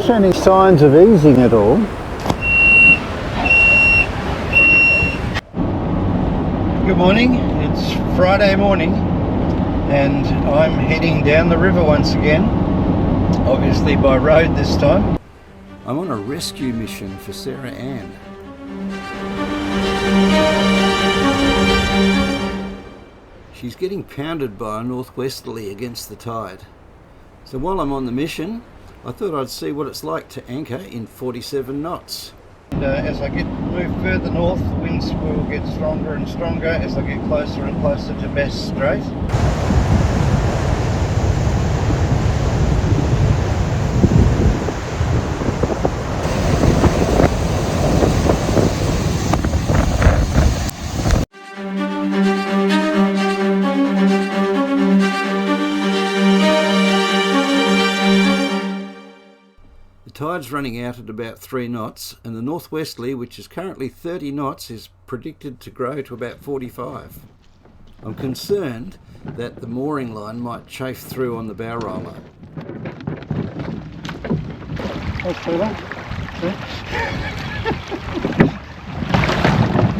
show any signs of easing at all. Good morning, it's Friday morning and I'm heading down the river once again, obviously by road this time. I'm on a rescue mission for Sarah Ann. She's getting pounded by a northwesterly against the tide. So while I'm on the mission, I thought I'd see what it's like to anchor in 47 knots. And, as I move further north, the winds will get stronger and stronger as I get closer and closer to Bass Strait. The tide's running out at about 3 knots, and the northwesterly, which is currently 30 knots, is predicted to grow to about 45. I'm concerned that the mooring line might chafe through on the bow roller. That's better.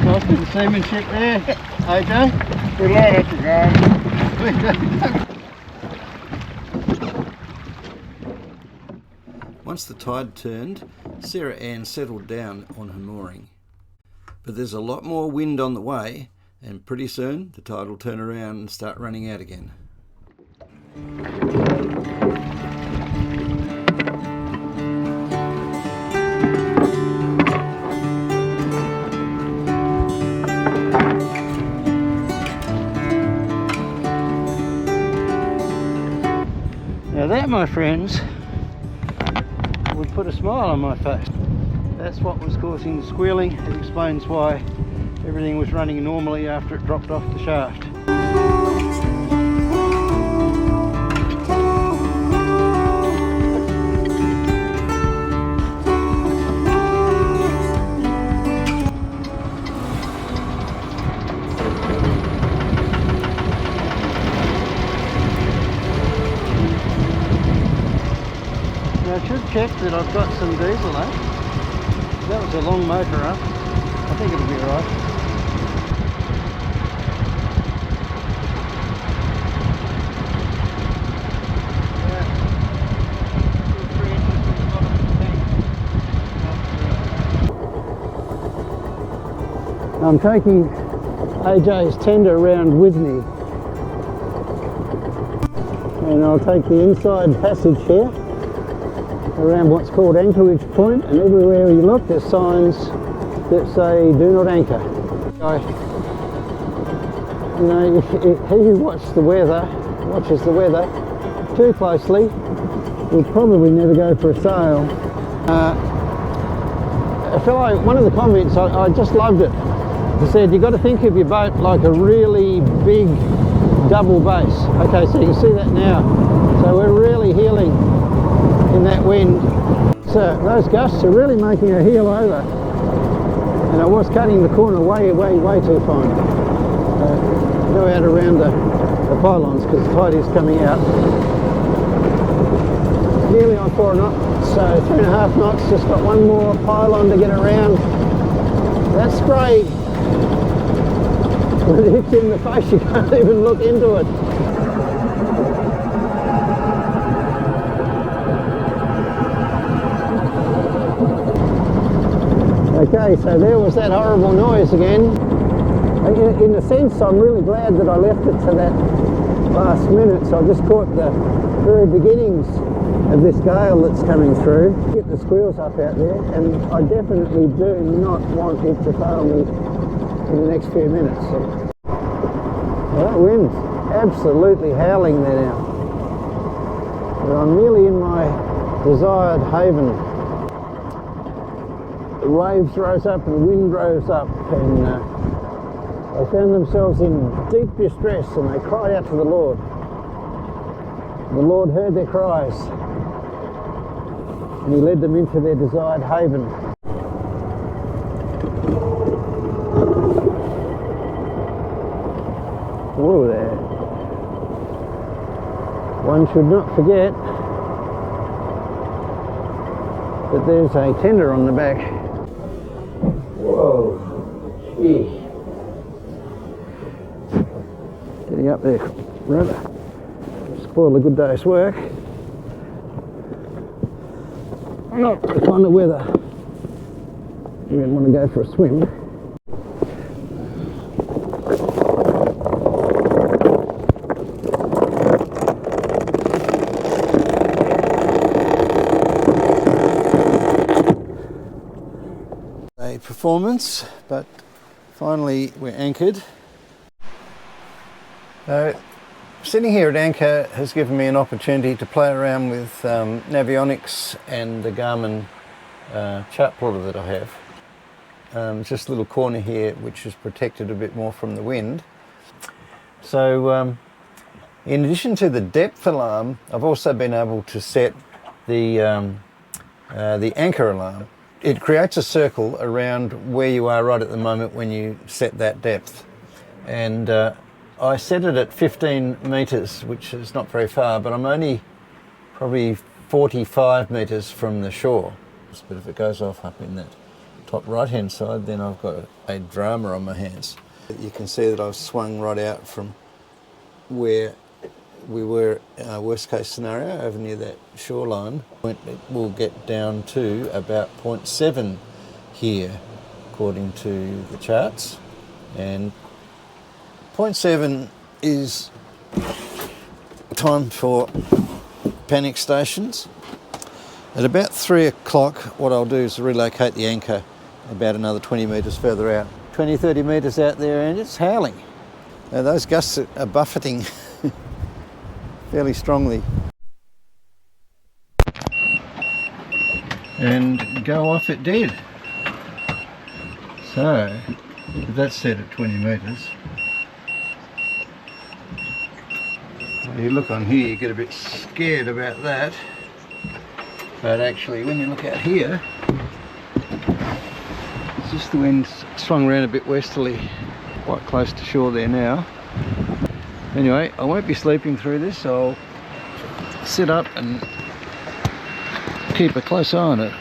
Nice bit of seamanship there, AJ. Good luck at the game. Once the tide turned, Sarah Ann settled down on her mooring. But there's a lot more wind on the way, and pretty soon the tide will turn around and start running out again. Now that, my friends, would put a smile on my face. That's what was causing the squealing. It explains why everything was running normally after it dropped off the shaft. I should check that I've got some diesel, eh? That was a long motor up. I think it'll be alright. I'm taking AJ's tender around with me. And I'll take the inside passage here, around what's called Anchorage Point, and everywhere you look there's signs that say do not anchor. You know, if he who watches the weather too closely will probably never go for a sail. One of the comments, I just loved it. He said you've got to think of your boat like a really big double base. Okay, so you can see that now. So we're really heeling in that wind. So those gusts are really making a heel over, and I was cutting the corner way too fine. Go out around the pylons because the tide is coming out. Nearly on 4 knots, so 3.5 knots, just got one more pylon to get around. That spray, when it hits you in the face you can't even look into it. Okay, so there was that horrible noise again. In a sense, I'm really glad that I left it to that last minute, so I just caught the very beginnings of this gale that's coming through. Get the squeals up out there, and I definitely do not want it to fail me in the next few minutes. So, well, that wind's absolutely howling there now. But I'm nearly in my desired haven. The waves rose up and the wind rose up, and they found themselves in deep distress, and they cried out to the Lord. The Lord heard their cries, and he led them into their desired haven. Whoa there. One should not forget But there's a tender on the back. Whoa, gee. Getting up there rather spoil a good day's work. Not the kind of weather you would want to go for a swim. A performance, but finally we're anchored. Sitting here at anchor has given me an opportunity to play around with navionics and the Garmin chart plotter that I have. Just a little corner here which is protected a bit more from the wind. So in addition to the depth alarm, I've also been able to set the anchor alarm. It creates a circle around where you are right at the moment when you set that depth. And I set it at 15 metres, which is not very far, but I'm only probably 45 metres from the shore. But if it goes off up in that top right-hand side, then I've got a drama on my hands. You can see that I've swung right out from where we were in our worst case scenario, over near that shoreline. It will get down to about 0.7 here, according to the charts. And 0.7 is time for panic stations. At about 3 o'clock, what I'll do is relocate the anchor about another 20 metres further out. 20, 30 metres out there, and it's howling. Now those gusts are buffeting fairly strongly. And go off it did. So, that's set at 20 metres. You look on here, you get a bit scared about that. But actually, when you look out here, it's just the wind's swung around a bit westerly, quite close to shore there now. Anyway, I won't be sleeping through this, so I'll sit up and keep a close eye on it.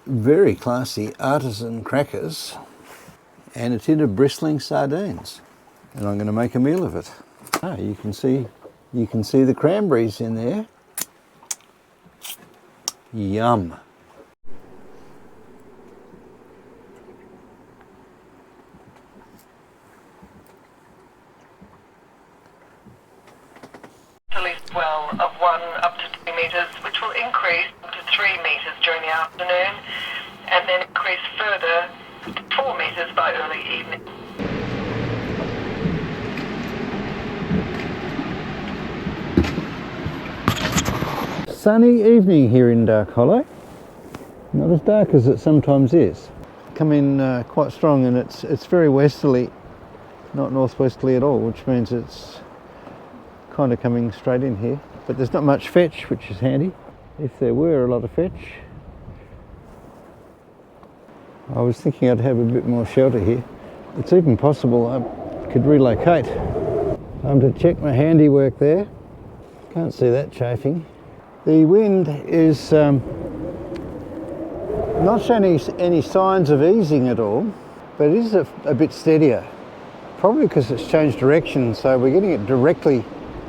Very classy artisan crackers and a tin of bristling sardines. And I'm going to make a meal of it. You can see the cranberries in there. Yum. Swell of 1 up to 2 metres, which will increase to 3 metres during the afternoon and then increase further to 4 metres by early evening. Sunny evening here in Dark Hollow. Not as dark as it sometimes is. Come in quite strong, and it's very westerly, not northwesterly at all, which means it's kind of coming straight in here. But there's not much fetch, which is handy. If there were a lot of fetch, I was thinking I'd have a bit more shelter here. It's even possible I could relocate. Time to check my handiwork there. Can't see that chafing. The wind is not showing any signs of easing at all, but it is a bit steadier. Probably because it's changed direction, so we're getting it directly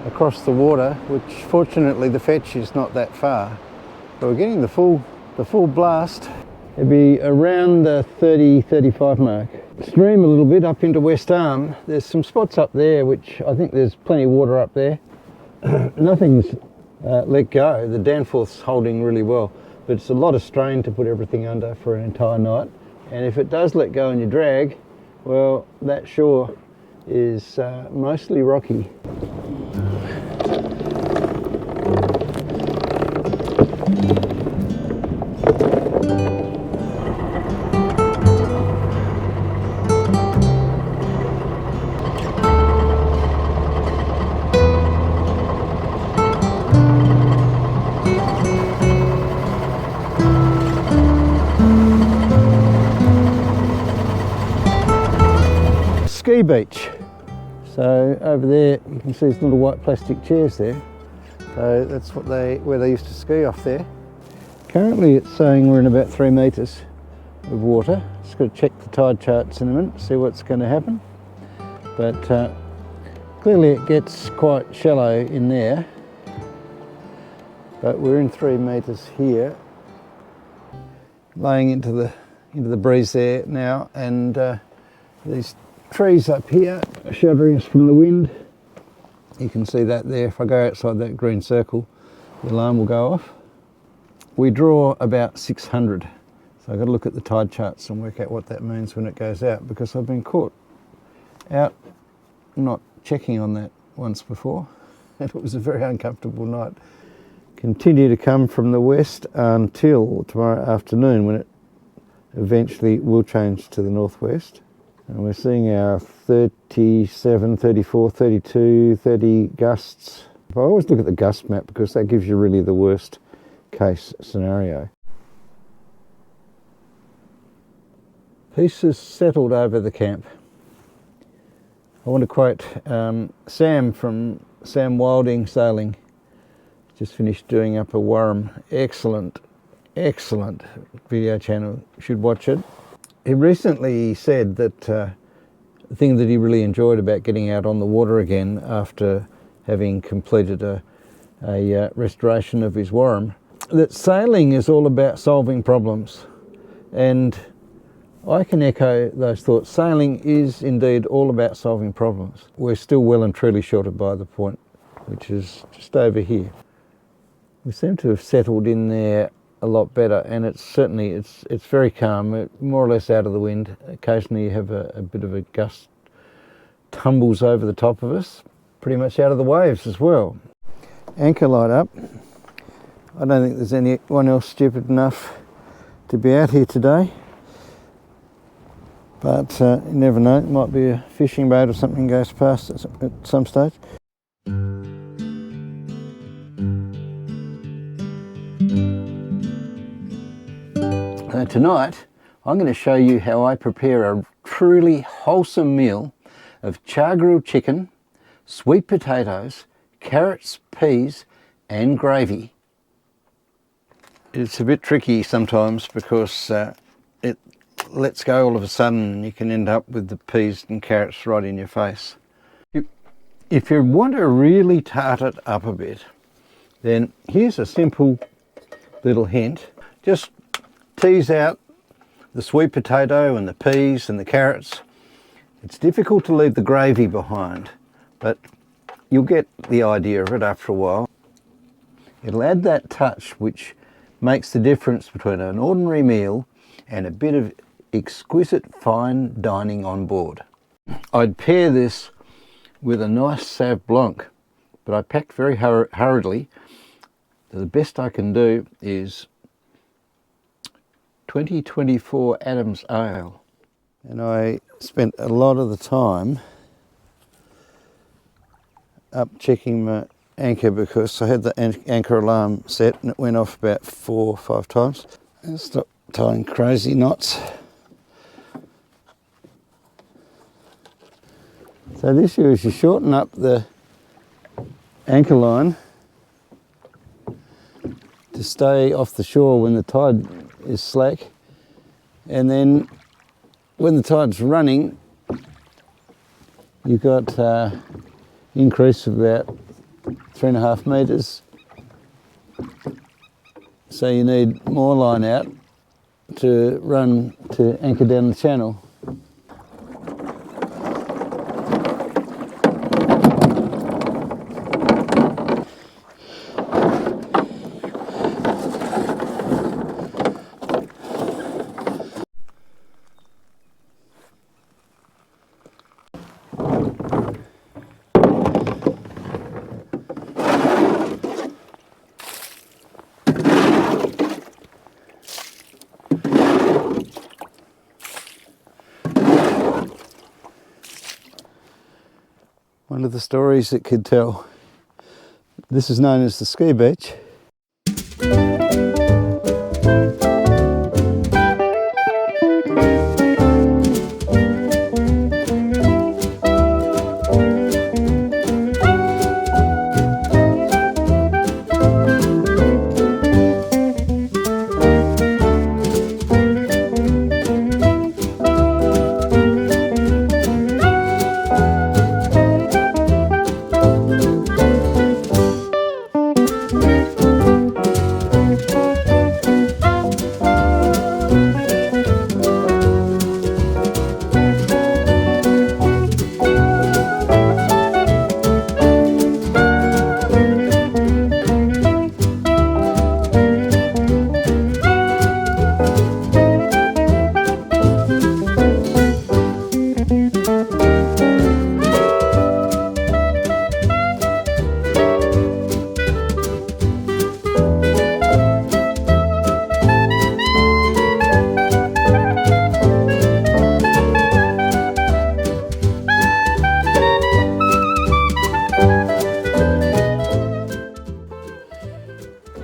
across the water, which fortunately the fetch is not that far. But we're getting the full blast. It'd be around the 30-35 mark. Stream a little bit up into West Arm. There's some spots up there, which I think there's plenty of water up there. Nothing's let go. The Danforth's holding really well, but it's a lot of strain to put everything under for an entire night. And if it does let go and you drag, well, that shore is mostly rocky. Ski beach. So over there you can see these little white plastic chairs there. So that's where they used to ski off there. Currently it's saying we're in about 3 metres of water. Just got to check the tide charts in a minute, see what's going to happen. But clearly it gets quite shallow in there. But we're in 3 metres here, laying into the breeze there now, and these trees up here are sheltering us from the wind. You can see that there. If I go outside that green circle, the alarm will go off. We draw about 600, so I've got to look at the tide charts and work out what that means when it goes out, because I've been caught out not checking on that once before, and it was a very uncomfortable night. Continue to come from the west until tomorrow afternoon, when it eventually will change to the northwest. And we're seeing our 37, 34, 32, 30 gusts. I always look at the gust map because that gives you really the worst case scenario. Peace has settled over the camp. I want to quote Sam from Sam Wilding Sailing. Just finished doing up a worm. Excellent video channel. You should watch it. He recently said that the thing that he really enjoyed about getting out on the water again after having completed a restoration of his worm, that sailing is all about solving problems. And I can echo those thoughts. Sailing is indeed all about solving problems. We're still well and truly short of By the Point, which is just over here. We seem to have settled in there a lot better, and it's certainly it's very calm, more or less out of the wind. Occasionally you have a bit of a gust tumbles over the top of us, pretty much out of the waves as well. Anchor light up. I don't think there's anyone else stupid enough to be out here today, but you never know, it might be a fishing boat or something goes past at some stage. Tonight I'm going to show you how I prepare a truly wholesome meal of char grilled chicken, sweet potatoes, carrots, peas and gravy. It's a bit tricky sometimes because it lets go all of a sudden and you can end up with the peas and carrots right in your face. If you want to really tart it up a bit, then here's a simple little hint. Just tease out the sweet potato and the peas and the carrots. It's difficult to leave the gravy behind, but you'll get the idea of it after a while. It'll add that touch which makes the difference between an ordinary meal and a bit of exquisite fine dining on board. I'd pair this with a nice Sauv Blanc, but I packed very hurriedly. The best I can do is 2024 Adams Ale, and I spent a lot of the time up checking my anchor because I had the anchor alarm set and it went off about 4 or 5 times. And stop tying crazy knots. So this is you shorten up the anchor line to stay off the shore when the tide is slack, and then when the tide's running you've got increase of about 3.5 metres, so you need more line out to run to anchor down the channel. One of the stories it could tell. This is known as the ski beach.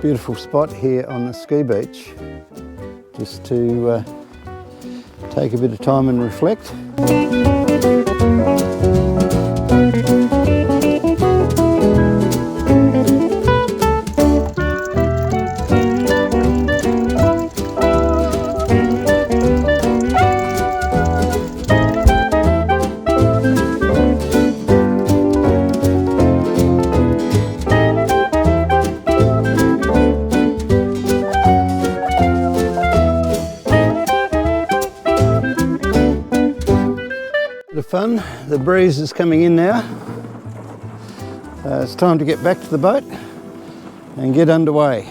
beautiful spot here on the ski beach, just to take a bit of time and reflect. Fun. The breeze is coming in now. It's time to get back to the boat and get underway.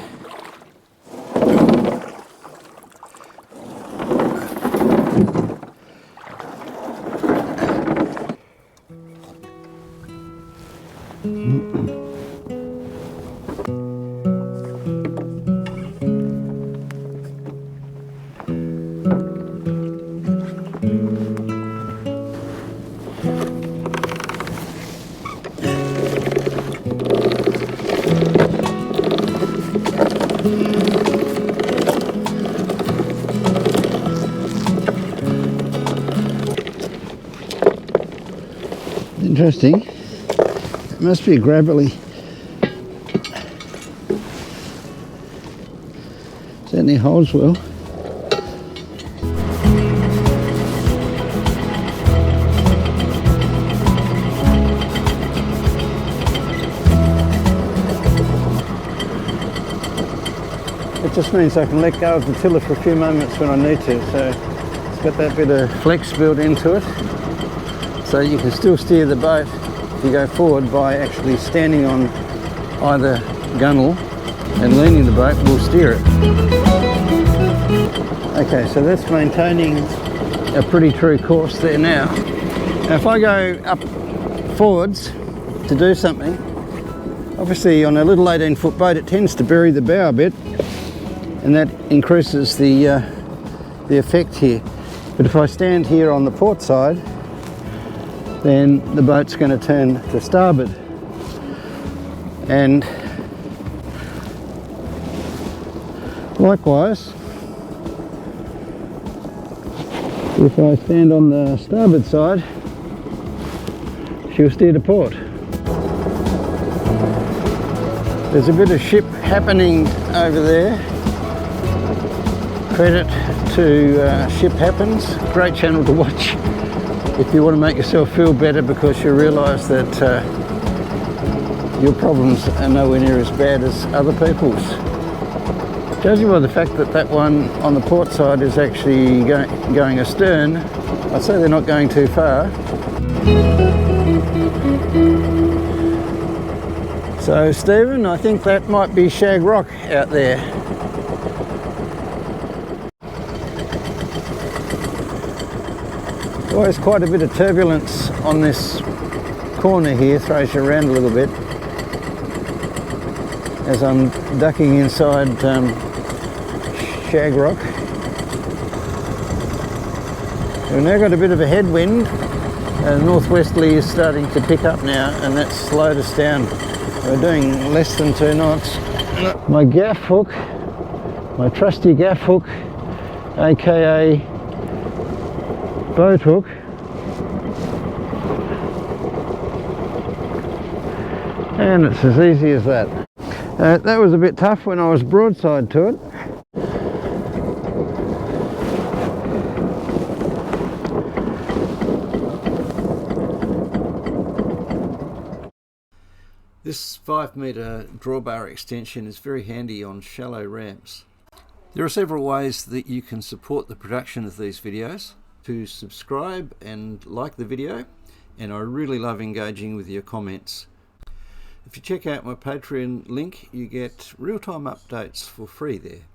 Interesting. It must be a gravelly. Certainly holds well. It just means I can let go of the tiller for a few moments when I need to, so it's got that bit of flex built into it. So you can still steer the boat if you go forward by actually standing on either gunnel and leaning the boat will steer it. Okay, so that's maintaining a pretty true course there now. Now if I go up forwards to do something, obviously on a little 18-foot boat it tends to bury the bow a bit, and that increases the effect here. But if I stand here on the port side, then the boat's going to turn to starboard. And likewise, if I stand on the starboard side, she'll steer to port. There's a bit of ship happening over there. Credit to Ship Happens, great channel to watch if you want to make yourself feel better, because you realise that your problems are nowhere near as bad as other people's. Judging by the fact that that one on the port side is actually going astern, I'd say they're not going too far. So Stephen, I think that might be Shag Rock out there. Always quite a bit of turbulence on this corner here, throws you around a little bit as I'm ducking inside Shag Rock. We've now got a bit of a headwind, and northwesterly is starting to pick up now, and that's slowed us down. We're doing less than 2 knots. My gaff hook, my trusty gaff hook, aka boat hook, and it's as easy as that. That was a bit tough when I was broadside to it. This 5-metre drawbar extension is very handy on shallow ramps. There are several ways that you can support the production of these videos. To subscribe and like the video, and I really love engaging with your comments. If you check out my Patreon link, you get real-time updates for free there.